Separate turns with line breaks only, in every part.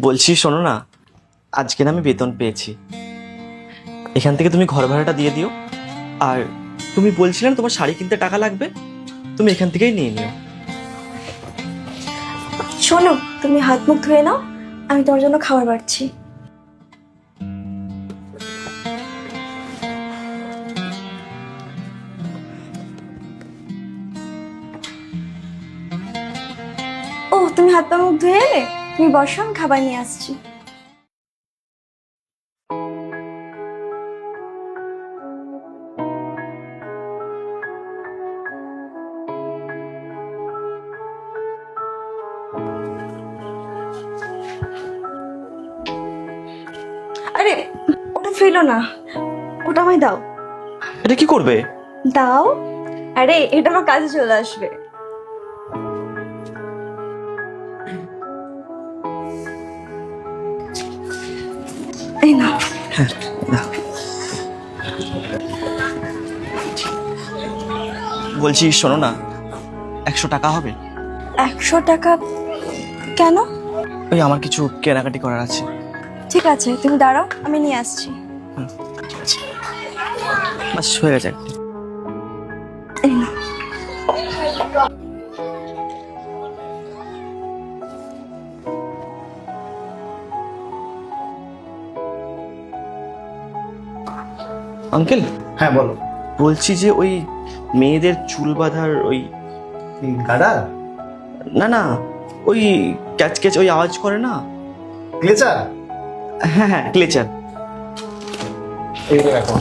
বলছি শোনো না, আজকে না আমি বেতন পেয়েছি। এখান থেকে তুমি ঘর ভাড়াটা দিয়ে দিও। আর তুমি বলছিলে না তোমার শাড়ি কিনতে টাকা লাগবে, তুমি এখান থেকেই নিয়ে নিও।
শোনো, তুমি হাত মুখ ধুয়ে নাও, আমি তোমার জন্য খাবার বাড়ছি। ও, তুমি হাত পা মুখ ধুয়ে এলে? তুমি বসো, আমি খাবার নিয়ে আসছি। আরে, ওটা ফেলো না, ওটা আমায় দাও।
এটা কি করবে?
দাও। আরে, এটা আমার কাজে চলে আসবে। এই না।
বলছি শোনো না, 100 টাকা হবে?
100 টাকা? কেন?
ওই আমার কিছু কেনাকাটি করার আছে।
ঠিক আছে, তুমি দাঁড়াও, আমি নিয়ে আসছি।
ঠিক আছে, বাস হয়ে গেছে একটা।
এই না।
আঙ্কেল,
হ্যাঁ বলো।
বলছি যে ওই মেয়েদের চুল বাঁধার ওই,
গাডা?
না না, ওই ক্যাচ ক্যাচ ওই আওয়াজ করে না।
ক্লেচার?
হ্যাঁ হ্যাঁ, ক্লেচার।
এইটা রাখো।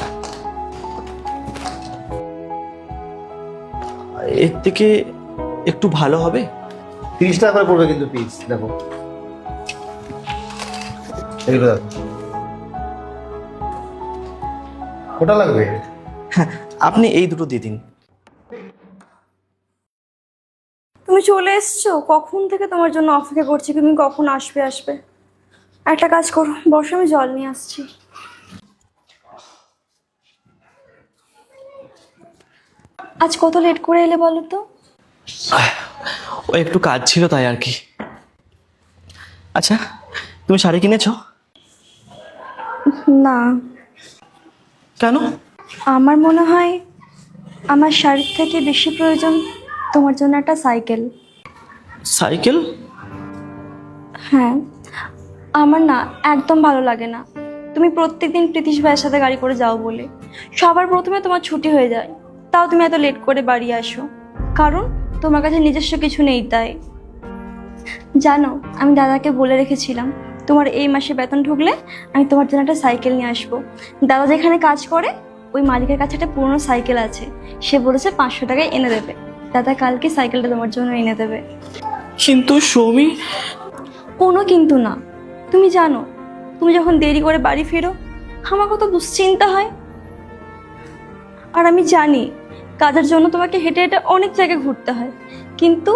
এর থেকে একটু ভালো হবে?
30 টাকা করে পড়বে কিন্তু পিস। দেখো এইগুলো দেখো, ওটা লাগবে?
হ্যাঁ, আপনি এই দুটো দিয়ে দিন।
তুমি চলে এসছো? কখন থেকে তোমার জন্য অপেক্ষা করছি, তুমি কখন আসবে আসবে। একটা কাজ করো, বসো, আমি জল নিয়ে আসছি। আজ কত লেট করে এলে বলো তো?
ও একটু কাজ ছিল তাই আর কি। আচ্ছা, তুমি শাড়ি কিনেছো?
না।
কেন?
আমার মনে হয় আমার শাড়ির থেকে বেশি প্রয়োজন তোমার জন্য একটা সাইকেল।
সাইকেল?
হ্যাঁ, আমার না একদম ভালো লাগে না তুমি প্রত্যেকদিন প্রীতিশ ভাইয়ের সাথে গাড়ি করে যাও বলে। সবার প্রথমে তোমার ছুটি হয়ে যায়, তাও তুমি এত লেট করে বাড়ি আসো, কারণ তোমার কাছে নিজস্ব কিছু নেই তাই। জানো, আমি দাদাকে বলে রেখেছিলাম তোমার এই মাসে বেতন ঢুকলে আমি তোমার জন্য একটা সাইকেল নিয়ে আসবো। দাদা যেখানে কাজ করে ওই মালিকের কাছে একটা পুরনো সাইকেল আছে, সে বলেছে 500 টাকায় এনে দেবে। দাদা কালকে সাইকেলটা তোমার জন্য এনে দেবে।
কিন্তু সৌমি।
কোনো কিন্তু না। তুমি জানো, তুমি যখন দেরি করে বাড়ি ফেরো আমার কত দুশ্চিন্তা হয়। আর আমি জানি কাজের জন্য তোমাকে হেঁটে হেঁটে অনেক জায়গায় ঘুরতে হয়, কিন্তু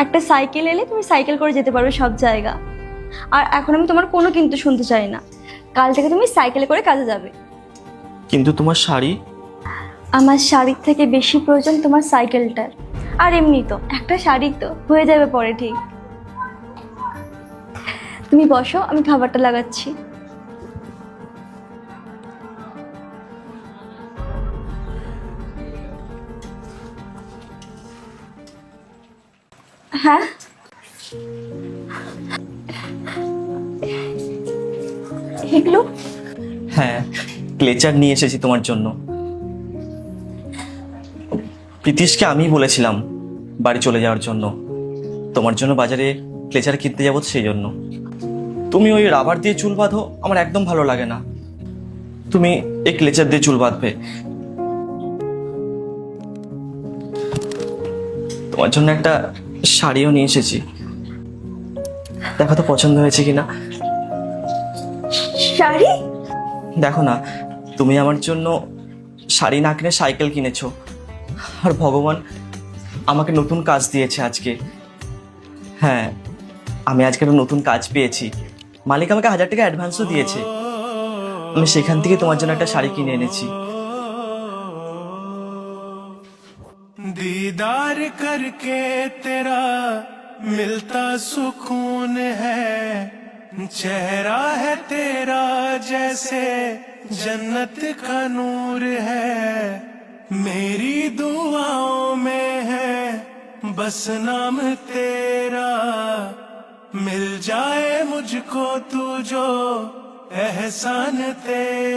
একটা সাইকেল এলে তুমি সাইকেল করে যেতে পারবে সব জায়গা। আর এখন আমি তোমার কোনো কিন্তু শুনতে চাই না, কাল থেকে তুমি সাইকেলে করে কাজে যাবে।
কিন্তু তোমার শাড়ি?
আমার শাড়ির থেকে বেশি প্রয়োজন তোমার সাইকেলটার। আর এমনি তো একটা শাড়ি তো হয়ে যাবে পরে, ঠিক। তুমি বসো, আমি খাবারটা লাগাচ্ছি। হ্যাঁ, এগুলো?
হ্যাঁ, ক্লেচার নিয়ে এসেছি তোমার জন্য। প্রীতিশকে আমি বলেছিলাম বাড়ি চলে যাওয়ার জন্য, তোমার জন্য বাজারে ক্লেচার কিনতে যাবো সেই জন্য। তুমি ওই রাবার দিয়ে চুল বাঁধো, আমার একদম ভালো লাগে না। তুমি এই ক্লেচার দিয়ে চুল বাঁধবে। তোমার জন্য একটা শাড়িও নিয়ে এসেছি, দেখো তো পছন্দ হয়েছে কিনা।
শাড়ি?
দেখো না, তুমি আমার জন্য শাড়ি না কিনে সাইকেল কিনেছো, আর ভগবান আমাকে নতুন কাজ দিয়েছে আজকে। হ্যাঁ, আমি আজকে একটা নতুন কাজ পেয়েছি, মালিক আমাকে 1000 টাকা অ্যাডভান্সও দিয়েছে। আমি সেখান থেকে তোমার জন্য একটা শাড়ি কিনে এনেছি।
दीदार करके तेरा मिलता सुकून है, चेहरा है तेरा जैसे जन्नत का नूर है, मेरी दुआओं में है बस नाम तेरा। मिल जाए मुझको तू जो एहसान तेरा।